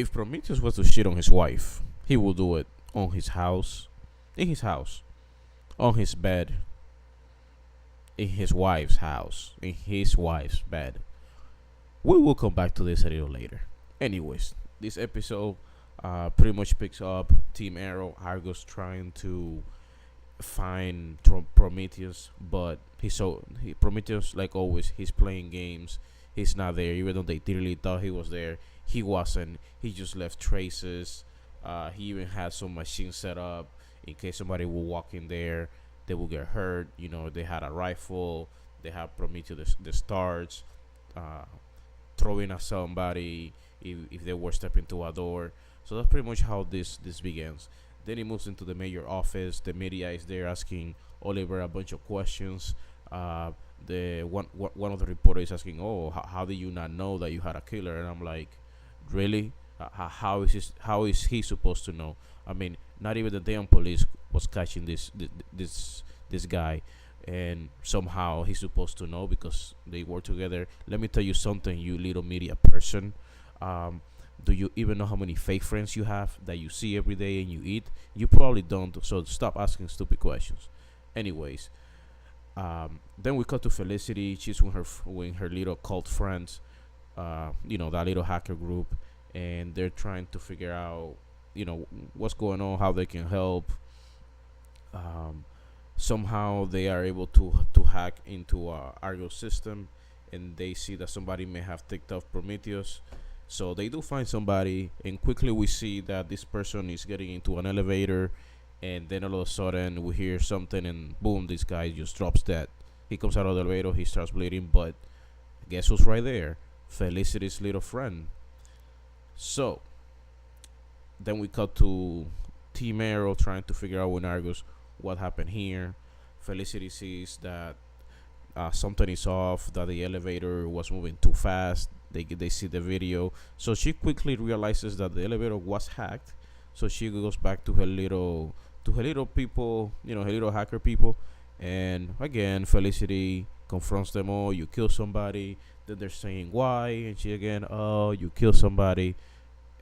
if Prometheus was to shit on his wife, he will do it on his house, in his house, on his bed, in his wife's house, in his wife's bed. We will come back to this a little later. Anyways, this episode pretty much picks up Team Arrow, Argus trying to find Prometheus, but Prometheus, like always, he's playing games. He's not there, even though they literally thought he was there. He wasn't. He just left traces. He even had some machines set up in case somebody will walk in there, they will get hurt. They had a rifle. They have Prometheus the stars, throwing at somebody if they were stepping to a door. So that's pretty much how this begins. Then he moves into the mayor office. The media is there asking Oliver a bunch of questions. The one of the reporters is asking, "Oh, how did you not know that you had a killer?" And I'm like, "Really? How is he supposed to know? I mean, not even the damn police was catching this guy, and somehow he's supposed to know because they work together." Let me tell you something, you little media person. Do you even know how many fake friends you have that you see every day and you eat? You probably don't. So stop asking stupid questions. Anyways, then we cut to Felicity. She's with her little cult friends. That little hacker group, and they're trying to figure out, what's going on, how they can help. Somehow they are able to hack into Argo system, and they see that somebody may have ticked off Prometheus. So they do find somebody, and quickly we see that this person is getting into an elevator, and then all of a sudden we hear something, and boom, this guy just drops dead. He comes out of the elevator, he starts bleeding, but guess who's right there? Felicity's little friend. So then we cut to Team Arrow trying to figure out with Argus what happened here. Felicity sees that something is off, that the elevator was moving too fast. They see the video, so she quickly realizes that the elevator was hacked. So she goes back to her little people, her little hacker people, and again Felicity confronts them all. You kill somebody. Then they're saying why, and she again, oh, you kill somebody.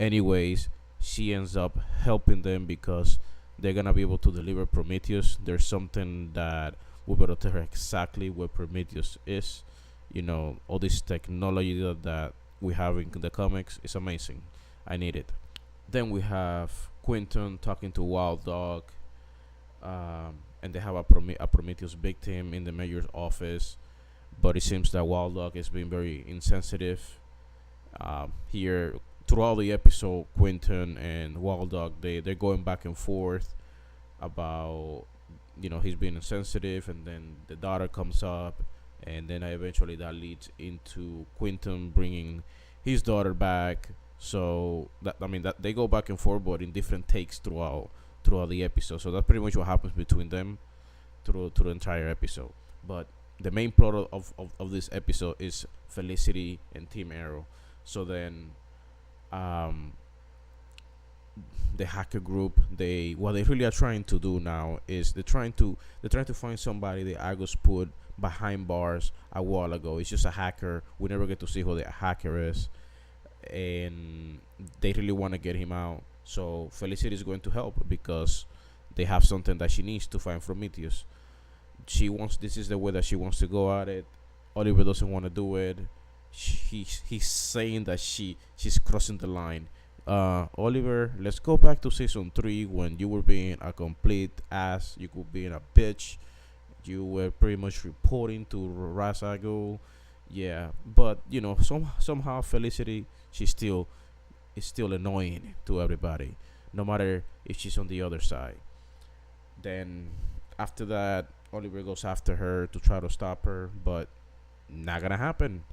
Anyways, she ends up helping them because they're gonna be able to deliver Prometheus. There's something that will be able to tell her exactly where Prometheus is. All this technology that we have in the comics is amazing. I need it. Then we have Quentin talking to Wild Dog, and they have a Prometheus victim in the mayor's office, but it seems that Wild Dog is being very insensitive. Here, throughout the episode, Quentin and Wild Dog, they're going back and forth about, he's being insensitive, and then the daughter comes up. And then eventually that leads into Quentin bringing his daughter back. So that they go back and forth, but in different takes throughout the episode. So that's pretty much what happens between them through the entire episode. But the main plot of this episode is Felicity and Team Arrow. So then, the hacker group, what they really are trying to do now is they're trying to find somebody the Argos put behind bars a while ago. It's just a hacker. We never get to see who the hacker is, and they really want to get him out. So Felicity is going to help because they have something that she needs to find Prometheus. This is the way that she wants to go at it. Oliver doesn't want to do it. He's saying that she's crossing the line. Oliver, let's go back to season 3 when you were being a complete ass. You could be a bitch. You were pretty much reporting to Ra's al Ghul. Yeah, but somehow Felicity, is still annoying to everybody, no matter if she's on the other side. Then after that, Oliver goes after her to try to stop her, but not gonna happen.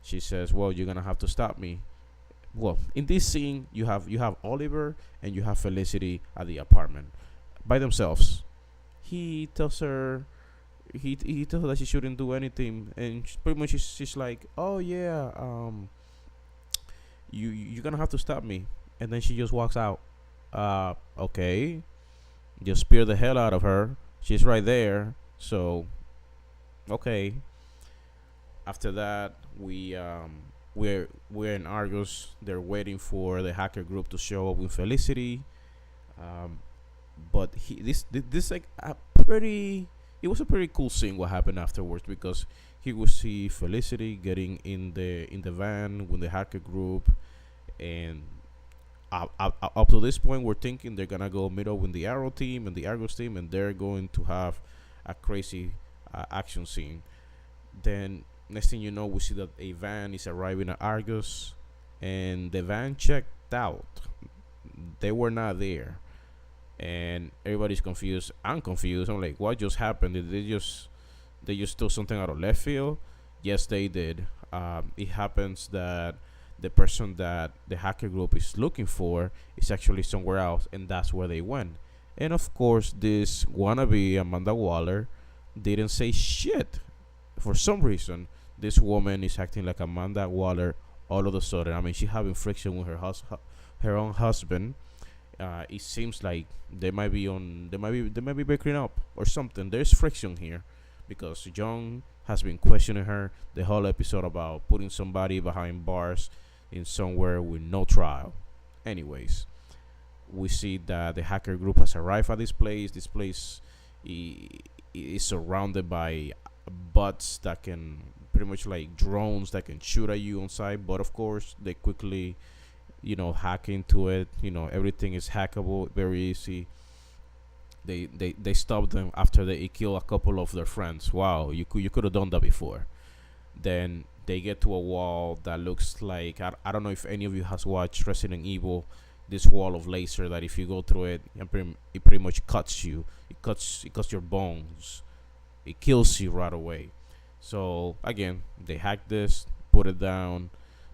She says, "Well, you're gonna have to stop me." Well, in this scene, you have Oliver and you have Felicity at the apartment by themselves. He tells her that she shouldn't do anything, and pretty much she's like, "Oh yeah, you're gonna have to stop me," and then she just walks out. Okay, just spear the hell out of her. She's right there, so okay. After that, we we're in Argos. They're waiting for the hacker group to show up with Felicity. Um, but this like a pretty. It was a pretty cool scene what happened afterwards because he would see Felicity getting in the van with the hacker group, and up to this point, we're thinking they're gonna go middle with the Arrow team and the Argos team, and they're going to have a crazy action scene. Then next thing you know, we see that a van is arriving at Argos, and the van checked out. They were not there, and everybody's confused. I'm confused. I'm like, what just happened? Did they just took something out of left field? Yes, they did. It happens that the person that the hacker group is looking for is actually somewhere else, and that's where they went. And of course, this wannabe Amanda Waller didn't say shit. For some reason, this woman is acting like Amanda Waller all of a sudden. I mean, she's having friction with her own husband. It seems like they might be breaking up or something. There's friction here because John has been questioning her the whole episode about putting somebody behind bars in somewhere with no trial. Anyways, we see that the hacker group has arrived at this place. This place is surrounded by bots that can pretty much like drones that can shoot at you on site. But of course, they quickly, hack into it. Everything is hackable, very easy. They stopped them after they kill a couple of their friends. Wow, you could have done that before. Then they get to a wall that looks like I don't know if any of you has watched Resident Evil. This wall of laser that if you go through it, it pretty much cuts you. It cuts your bones. It kills you right away. So again, they hack this, put it down.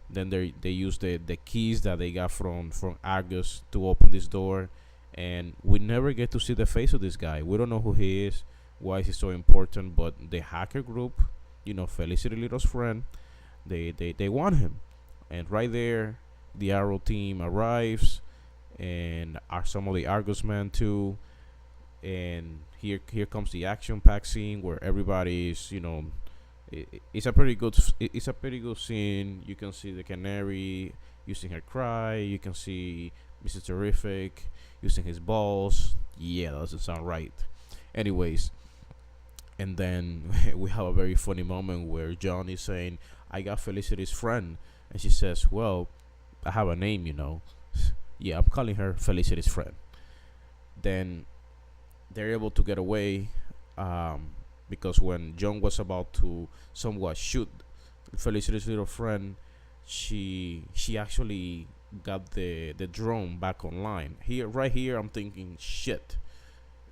Then they use the keys that they got from Argus to open this door, and we never get to see the face of this guy. We don't know who he is, why is he so important. But the hacker group, Felicity Little's friend, they want him, and right there, the Arrow team arrives, and are some of the Argus men too. And here comes the action pack scene where everybody's it's a pretty good scene. You can see the Canary using her cry. You can see Mr. Terrific using his balls. Yeah, that doesn't sound right. Anyways, and then we have a very funny moment where John is saying, "I got Felicity's friend," and she says, "Well, I have a name, Yeah, I'm calling her Felicity's friend." Then they're able to get away. Because when John was about to somewhat shoot Felicity's little friend, she actually got the drone back online. Right here, I'm thinking, shit,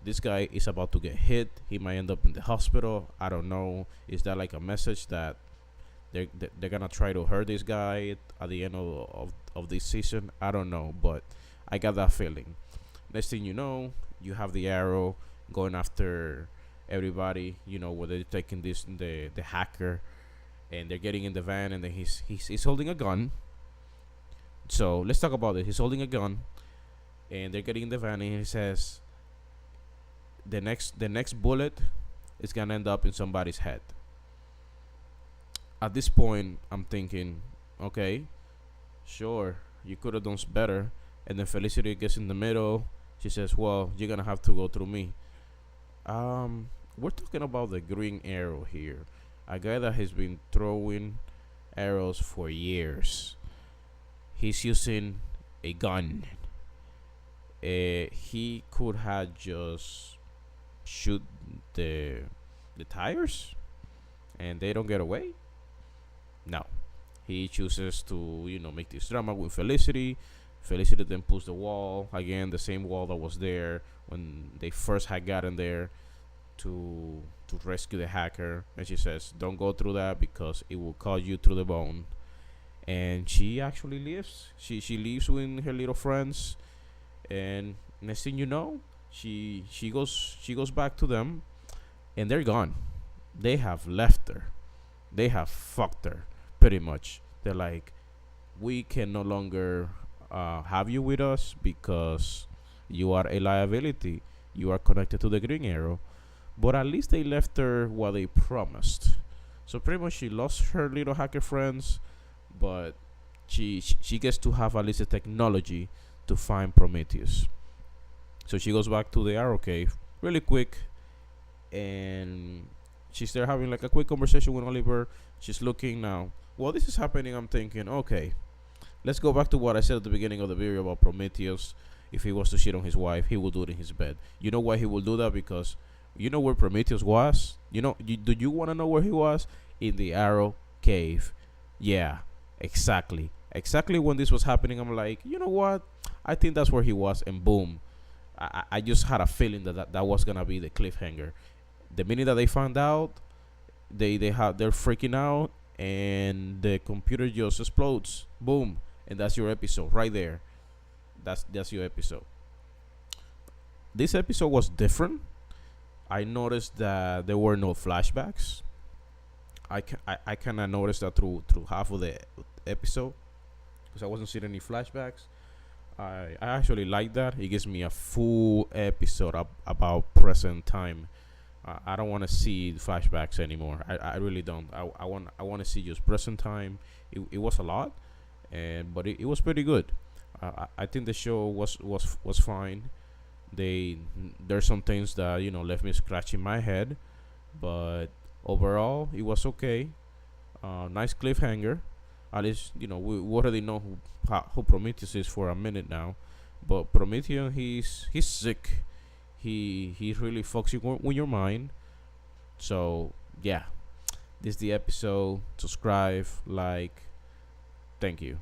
this guy is about to get hit. He might end up in the hospital. I don't know. Is that like a message that they're gonna try to hurt this guy at the end of this season? I don't know, but I got that feeling. Next thing you know, you have the Arrow going after everybody, where they're taking the hacker, and they're getting in the van, and then he's holding a gun. So let's talk about it. He's holding a gun, and they're getting in the van, and he says the next bullet is gonna end up in somebody's head. At this point, I'm thinking, okay, sure, you could have done better. And then Felicity gets in the middle. She says, "Well, you're gonna have to go through me." We're talking about the Green Arrow here, a guy that has been throwing arrows for years. He's using a gun. He could have just shoot the tires, and they don't get away. No, he chooses to make this drama with Felicity. Felicity then pulls the wall again, the same wall that was there when they first had gotten there to rescue the hacker. And she says, "Don't go through that because it will cut you through the bone." And she actually leaves. She leaves with her little friends, and next thing you know, she goes back to them, and they're gone. They have left her. They have fucked her, pretty much. They're like, "We can no longer have you with us because you are a liability. You are connected to the Green Arrow." But at least they left her what they promised. So pretty much she lost her little hacker friends, but she gets to have at least the technology to find Prometheus. So she goes back to the arrow cave really quick, and she's there having like a quick conversation with Oliver. She's looking now. While this is happening, I'm thinking, okay, let's go back to what I said at the beginning of the video about Prometheus. If he was to cheat on his wife, he would do it in his bed. You know why he will do that? Because you know where Prometheus was? Do you want to know where he was? In the Arrow Cave. Yeah, exactly. Exactly when this was happening, I'm like, you know what? I think that's where he was, and boom. I just had a feeling that was gonna be the cliffhanger. The minute that they found out, they're freaking out, and the computer just explodes. Boom, and that's your episode right there. That's your episode. This episode was different. I noticed that there were no flashbacks. I kind of noticed that through half of the episode, because I wasn't seeing any flashbacks. I actually like that. It gives me a full episode about present time. I don't want to see flashbacks anymore. I really don't. I want to see just present time. It was a lot, but it was pretty good. I think the show was fine. There's some things that left me scratching my head, but overall it was okay. Nice cliffhanger. At least we already know who Prometheus is for a minute now, but Prometheus, he's sick. He really fucks you with your mind. So yeah, this is the episode. Subscribe, like. Thank you.